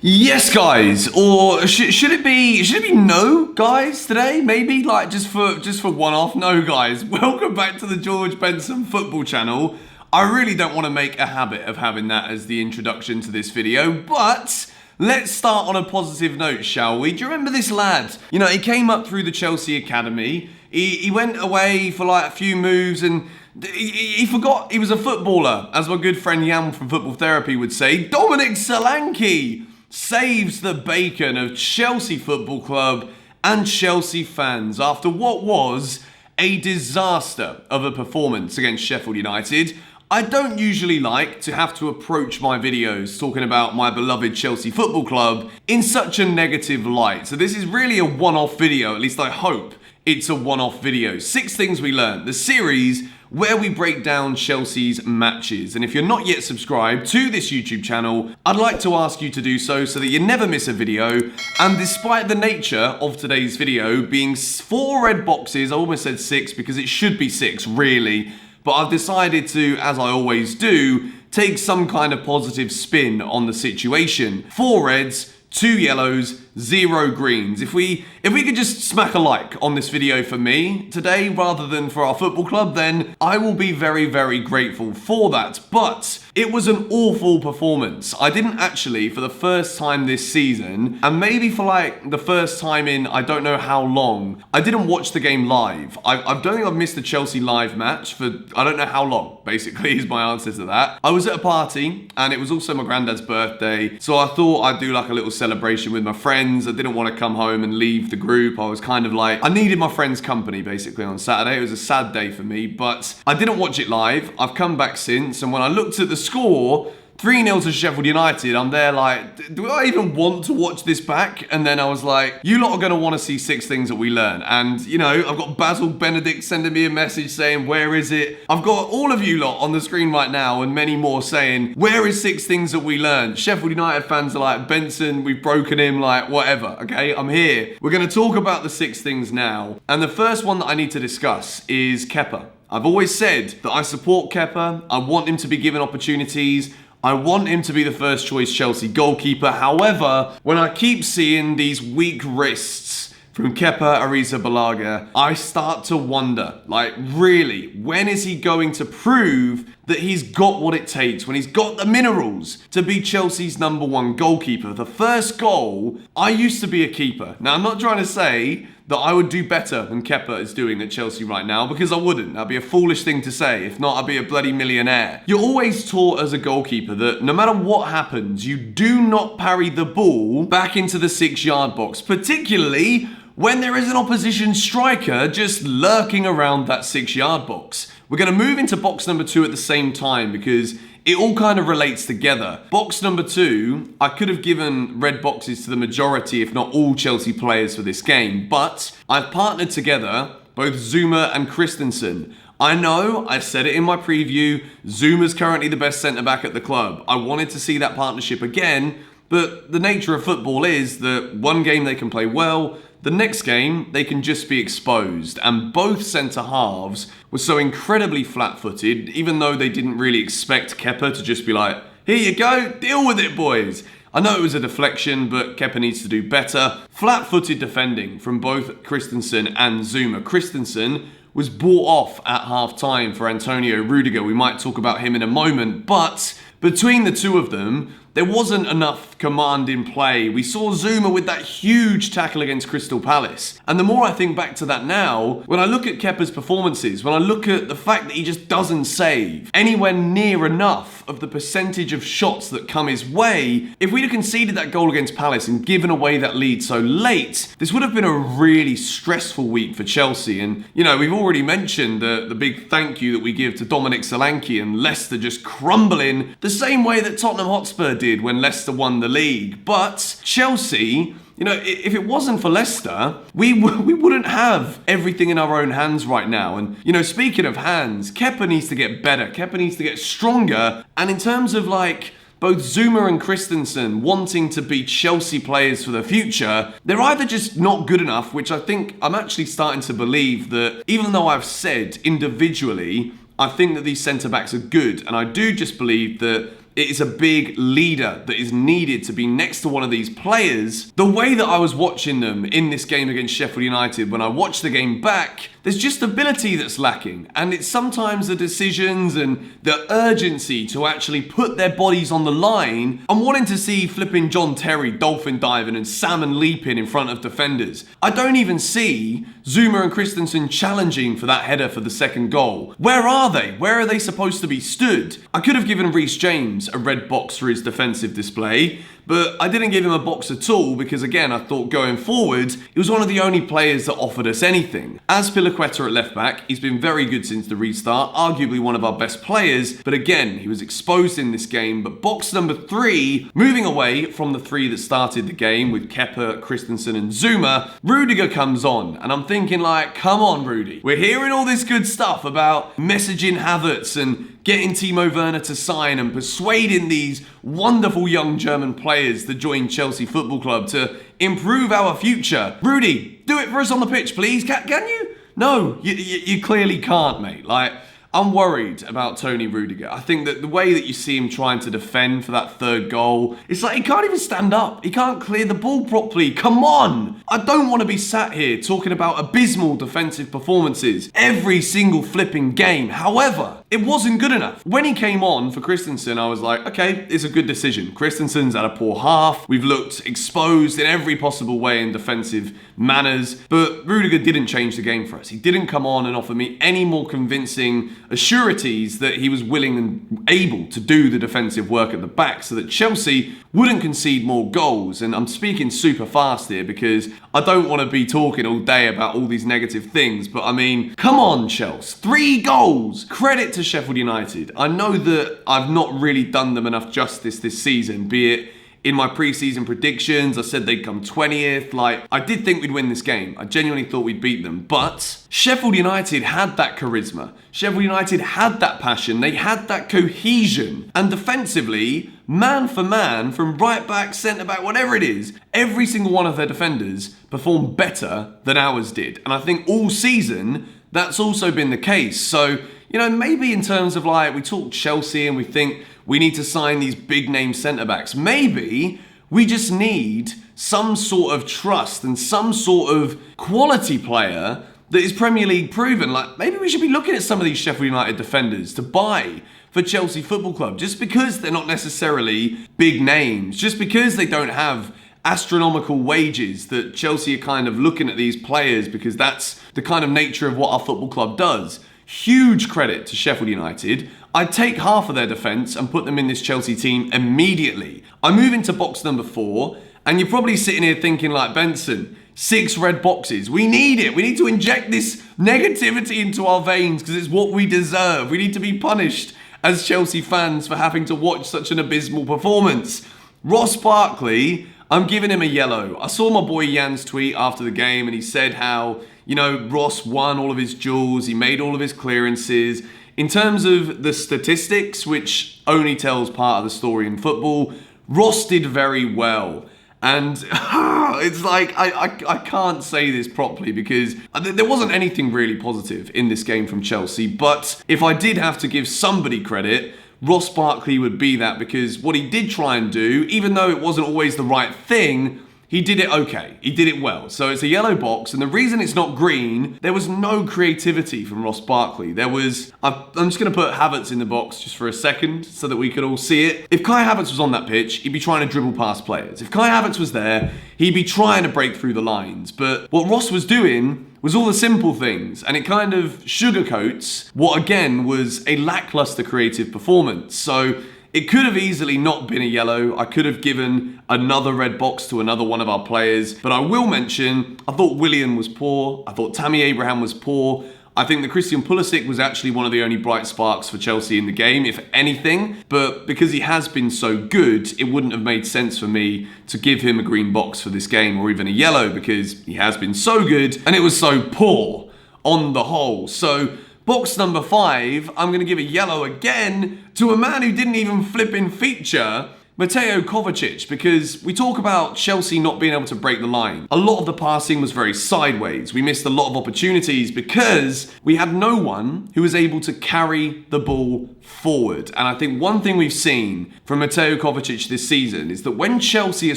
Yes, guys, or should it be no, guys? Today, maybe like just for one off. No, guys. Welcome back to the George Benson Football Channel. I really don't want to make a habit of having that as the introduction to this video, but let's start on a positive note, shall we? Do you remember this lad? You know, he came up through the Chelsea Academy. He went away for like a few moves and he forgot he was a footballer, as my good friend Yam from Football Therapy would say. Dominic Solanke saves the bacon of Chelsea Football Club and Chelsea fans after what was a disaster of a performance against Sheffield United. I don't usually like to have to approach my videos talking about my beloved Chelsea Football Club in such a negative light. So this is really a one-off video, at least I hope it's a one-off video. 6 things we learned, the series where we break down Chelsea's matches. And if you're not yet subscribed to this YouTube channel, I'd like to ask you to do so that you never miss a video. And despite the nature of today's video being 4 red boxes, I almost said 6 because it should be 6 really, but I've decided to, as I always do, take some kind of positive spin on the situation. 4 reds, 2 yellows, 0 greens. If we could just smack a like on this video for me today rather than for our football club, then I will be very, very grateful for that. But it was an awful performance. I didn't actually, for the first time this season, and maybe for like the first time in I don't know how long, I didn't watch the game live. I don't think I've missed the Chelsea live match for I don't know how long, basically, is my answer to that. I was at a party, and it was also my granddad's birthday, so I thought I'd do like a little celebration with my friends. I didn't want to come home and leave the group. I was kind of like, I needed my friends' company basically on Saturday. It was a sad day for me, but I didn't watch it live. I've come back since, and when I looked at the score, 3-0 to Sheffield United, I'm there like, do I even want to watch this back? And then I was like, you lot are going to want to see 6 things that we learn. And, you know, I've got Basil Benedict sending me a message saying, where is it? I've got all of you lot on the screen right now and many more saying, where is 6 things that we learned? Sheffield United fans are like, Benson, we've broken him, like, whatever, okay? I'm here. We're going to talk about the 6 things now. And the first one that I need to discuss is Kepa. I've always said that I support Kepa. I want him to be given opportunities. I want him to be the first choice Chelsea goalkeeper. However, when I keep seeing these weak wrists from Kepa Arrizabalaga, I start to wonder, like, really, when is he going to prove that he's got what it takes, when he's got the minerals to be Chelsea's #1 goalkeeper? The first goal, I used to be a keeper. Now, I'm not trying to say that I would do better than Kepa is doing at Chelsea right now, because I wouldn't. That'd be a foolish thing to say. If not, I'd be a bloody millionaire. You're always taught as a goalkeeper that no matter what happens, you do not parry the ball back into the 6-yard box, particularly when there is an opposition striker just lurking around that 6-yard box. We're going to move into box number 2 at the same time because it all kind of relates together. Box number 2, I could have given red boxes to the majority, if not all, Chelsea players for this game, but I've partnered together both Zouma and Christensen. I know, I said it in my preview, Zouma's currently the best centre-back at the club. I wanted to see that partnership again, but the nature of football is that one game they can play well, the next game, they can just be exposed, and both centre-halves were so incredibly flat-footed, even though they didn't really expect Kepa to just be like, here you go, deal with it, boys. I know it was a deflection, but Kepa needs to do better. Flat-footed defending from both Christensen and Zouma. Christensen was bought off at half-time for Antonio Rudiger. We might talk about him in a moment, but between the two of them, there wasn't enough command in play. We saw Zouma with that huge tackle against Crystal Palace. And the more I think back to that now, when I look at Kepa's performances, when I look at the fact that he just doesn't save anywhere near enough of the percentage of shots that come his way, if we'd have conceded that goal against Palace and given away that lead so late, this would have been a really stressful week for Chelsea. And, you know, we've already mentioned the big thank you that we give to Dominic Solanke and Leicester just crumbling the same way that Tottenham Hotspur did when Leicester won the league. But Chelsea, you know, if it wasn't for Leicester, we wouldn't have everything in our own hands right now. And, you know, speaking of hands, Kepa needs to get better. Kepa needs to get stronger. And in terms of, like, both Zouma and Christensen wanting to be Chelsea players for the future, they're either just not good enough, which I think I'm actually starting to believe that, even though I've said individually, I think that these centre-backs are good, and I do just believe that it is a big leader that is needed to be next to one of these players. The way that I was watching them in this game against Sheffield United, when I watched the game back, there's just ability that's lacking. And it's sometimes the decisions and the urgency to actually put their bodies on the line. I'm wanting to see flipping John Terry dolphin diving and salmon leaping in front of defenders. I don't even see Zuma and Christensen challenging for that header for the second goal. Where are they? Where are they supposed to be stood? I could have given Reece James a red box for his defensive display, but I didn't give him a box at all because, again, I thought going forward, he was one of the only players that offered us anything. As Pilaqueta at left back, he's been very good since the restart, arguably one of our best players, but again, he was exposed in this game. But box number 3, moving away from the 3 that started the game with Kepa, Christensen and Zuma, Rudiger comes on, and I'm thinking like, come on Rudy, we're hearing all this good stuff about messaging Havertz and getting Timo Werner to sign and persuading these wonderful young German players to join Chelsea Football Club to improve our future. Rudy, do it for us on the pitch, please. Can you? No, you clearly can't, mate. Like, I'm worried about Tony Rudiger. I think that the way that you see him trying to defend for that third goal, it's like he can't even stand up. He can't clear the ball properly. Come on. I don't want to be sat here talking about abysmal defensive performances every single flipping game. However, it wasn't good enough. When he came on for Christensen, I was like, okay, it's a good decision. Christensen's had a poor half. We've looked exposed in every possible way in defensive manners, but Rudiger didn't change the game for us. He didn't come on and offer me any more convincing assurities that he was willing and able to do the defensive work at the back so that Chelsea wouldn't concede more goals. And I'm speaking super fast here because I don't want to be talking all day about all these negative things, but I mean, come on Chelsea, 3 goals, credit to Sheffield United. I know that I've not really done them enough justice this season, be it in my pre-season predictions, I said they'd come 20th. Like, I did think we'd win this game. I genuinely thought we'd beat them. But Sheffield United had that charisma. Sheffield United had that passion. They had that cohesion. And defensively, man for man, from right back, centre back, whatever it is, every single one of their defenders performed better than ours did. And I think all season, that's also been the case. So, you know, maybe in terms of like, we talk Chelsea and we think we need to sign these big name centre-backs. Maybe we just need some sort of trust and some sort of quality player that is Premier League proven. Like, maybe we should be looking at some of these Sheffield United defenders to buy for Chelsea Football Club, just because they're not necessarily big names, just because they don't have astronomical wages, that Chelsea are kind of looking at these players because that's the kind of nature of what our football club does. Huge credit to Sheffield United. I'd take half of their defence and put them in this Chelsea team immediately. I move into box number 4, and you're probably sitting here thinking like, Benson, 6 red boxes. We need it. We need to inject this negativity into our veins because it's what we deserve. We need to be punished as Chelsea fans for having to watch such an abysmal performance. Ross Barkley, I'm giving him a yellow. I saw my boy Jan's tweet after the game and he said how, you know, Ross won all of his duels, he made all of his clearances. In terms of the statistics, which only tells part of the story in football, Ross did very well. And it's like, I can't say this properly because there wasn't anything really positive in this game from Chelsea. But if I did have to give somebody credit, Ross Barkley would be that, because what he did try and do, even though it wasn't always the right thing, he did it okay. He did it well. So it's a yellow box, and the reason it's not green, there was no creativity from Ross Barkley. There was, I'm just going to put Havertz in the box just for a second so that we could all see it. If Kai Havertz was on that pitch, he'd be trying to dribble past players. If Kai Havertz was there, he'd be trying to break through the lines. But what Ross was doing was all the simple things, and it kind of sugarcoats what again was a lackluster creative performance. So it could have easily not been a yellow. I could have given another red box to another one of our players. But I will mention, I thought Willian was poor. I thought Tammy Abraham was poor. I think that Christian Pulisic was actually one of the only bright sparks for Chelsea in the game, if anything. But because he has been so good, it wouldn't have made sense for me to give him a green box for this game, or even a yellow, because he has been so good and it was so poor on the whole. So box number 5, I'm going to give a yellow again to a man who didn't even flipping feature. Mateo Kovacic, because we talk about Chelsea not being able to break the line. A lot of the passing was very sideways. We missed a lot of opportunities because we had no one who was able to carry the ball forward. And I think one thing we've seen from Mateo Kovacic this season is that when Chelsea are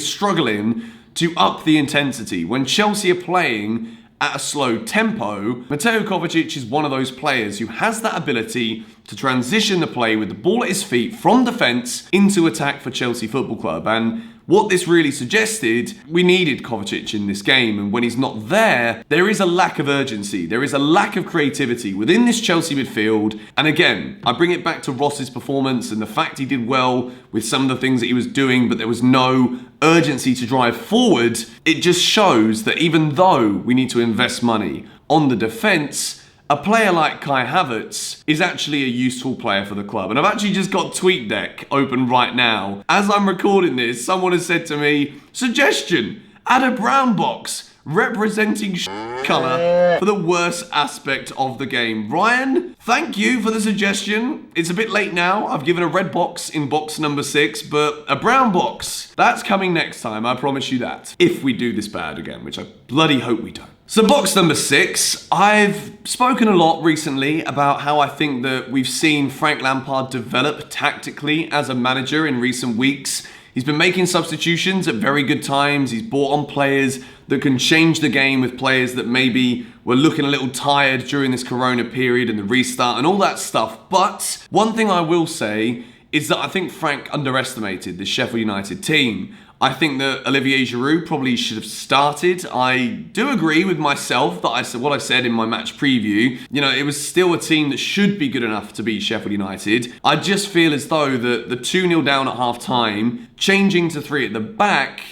struggling to up the intensity, when Chelsea are playing at a slow tempo, Mateo Kovacic is one of those players who has that ability to transition the play with the ball at his feet from defence into attack for Chelsea Football Club. And what this really suggested, we needed Kovacic in this game, and when he's not there, there is a lack of urgency, there is a lack of creativity within this Chelsea midfield. And again, I bring it back to Ross's performance and the fact he did well with some of the things that he was doing, but there was no urgency to drive forward. It just shows that even though we need to invest money on the defence, a player like Kai Havertz is actually a useful player for the club. And I've actually just got TweetDeck open right now. As I'm recording this, someone has said to me, suggestion, add a brown box representing colour for the worst aspect of the game. Ryan, thank you for the suggestion. It's a bit late now. I've given a red box in box number 6, but a brown box, that's coming next time, I promise you that. If we do this bad again, which I bloody hope we don't. So box number 6, I've spoken a lot recently about how I think that we've seen Frank Lampard develop tactically as a manager in recent weeks. He's been making substitutions at very good times. He's brought on players that can change the game with players that maybe were looking a little tired during this Corona period and the restart and all that stuff. But one thing I will say is that I think Frank underestimated the Sheffield United team. I think that Olivier Giroud probably should have started. I do agree with myself that I said what I said in my match preview. You know, it was still a team that should be good enough to beat Sheffield United. I just feel as though that the 2-0 down at half time, changing to 3 at the back,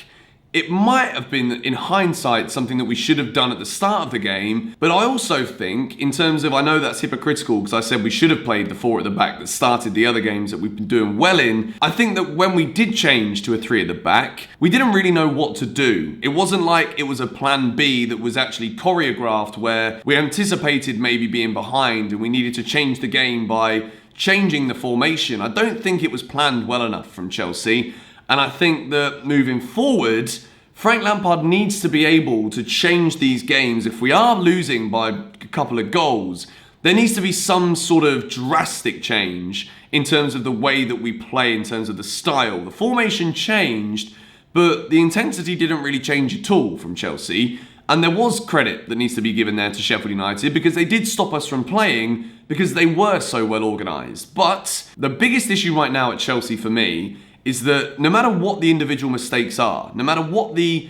it might have been, in hindsight, something that we should have done at the start of the game. But I also think, in terms of, I know that's hypocritical because I said we should have played the 4 at the back that started the other games that we've been doing well in. I think that when we did change to a 3 at the back, we didn't really know what to do. It wasn't like it was a plan B that was actually choreographed where we anticipated maybe being behind and we needed to change the game by changing the formation. I don't think it was planned well enough from Chelsea. And I think that moving forward, Frank Lampard needs to be able to change these games. If we are losing by a couple of goals, there needs to be some sort of drastic change in terms of the way that we play, in terms of the style. The formation changed, but the intensity didn't really change at all from Chelsea. And there was credit that needs to be given there to Sheffield United because they did stop us from playing because they were so well organised. But the biggest issue right now at Chelsea for me is that no matter what the individual mistakes are, no matter what the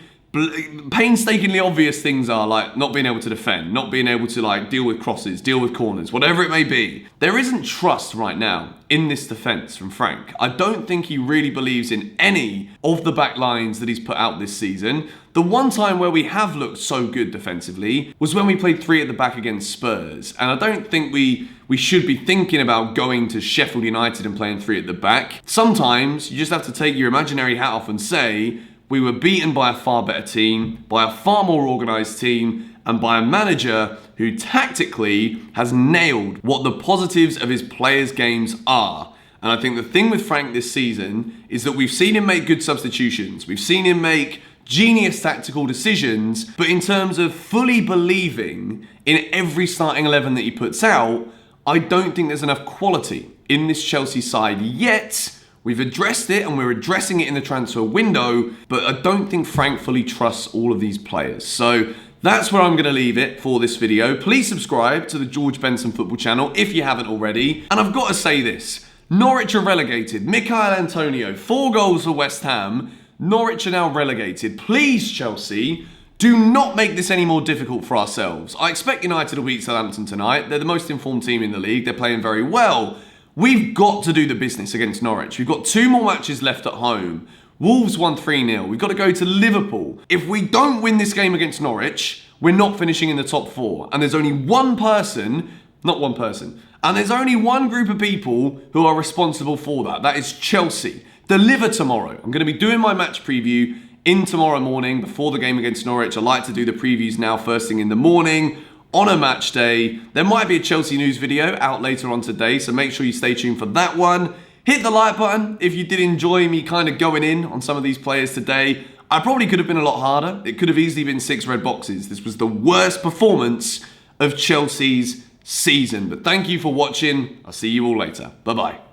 painstakingly obvious things are, like not being able to defend, not being able to like deal with crosses, deal with corners, whatever it may be, there isn't trust right now in this defence from Frank. I don't think he really believes in any of the back lines that he's put out this season. The one time where we have looked so good defensively was when we played 3 at the back against Spurs. And I don't think we should be thinking about going to Sheffield United and playing 3 at the back. Sometimes you just have to take your imaginary hat off and say, we were beaten by a far better team, by a far more organised team, and by a manager who tactically has nailed what the positives of his players' games are. And I think the thing with Frank this season is that we've seen him make good substitutions. We've seen him make genius tactical decisions, but in terms of fully believing in every starting 11 that he puts out, I don't think there's enough quality in this Chelsea side yet. We've addressed it and we're addressing it in the transfer window, but I don't think Frank fully trusts all of these players. So that's where I'm going to leave it for this video. Please subscribe to the George Benson Football channel if you haven't already. And I've got to say this, Norwich are relegated. Michail Antonio, 4 goals for West Ham. Norwich are now relegated. Please, Chelsea, do not make this any more difficult for ourselves. I expect United to beat Southampton tonight. They're the most informed team in the league. They're playing very well. We've got to do the business against Norwich. We've got 2 more matches left at home. Wolves won 3-0. We've got to go to Liverpool. If we don't win this game against Norwich, we're not finishing in the top 4. And there's only one person, and there's only one group of people who are responsible for that. That is Chelsea. Deliver tomorrow. I'm going to be doing my match preview in tomorrow morning before the game against Norwich. I like to do the previews now first thing in the morning on a match day. There might be a Chelsea news video out later on today, so make sure you stay tuned for that one. Hit the like button if you did enjoy me kind of going in on some of these players today. I probably could have been a lot harder. It could have easily been 6 red boxes. This was the worst performance of Chelsea's season. But thank you for watching. I'll see you all later. Bye-bye.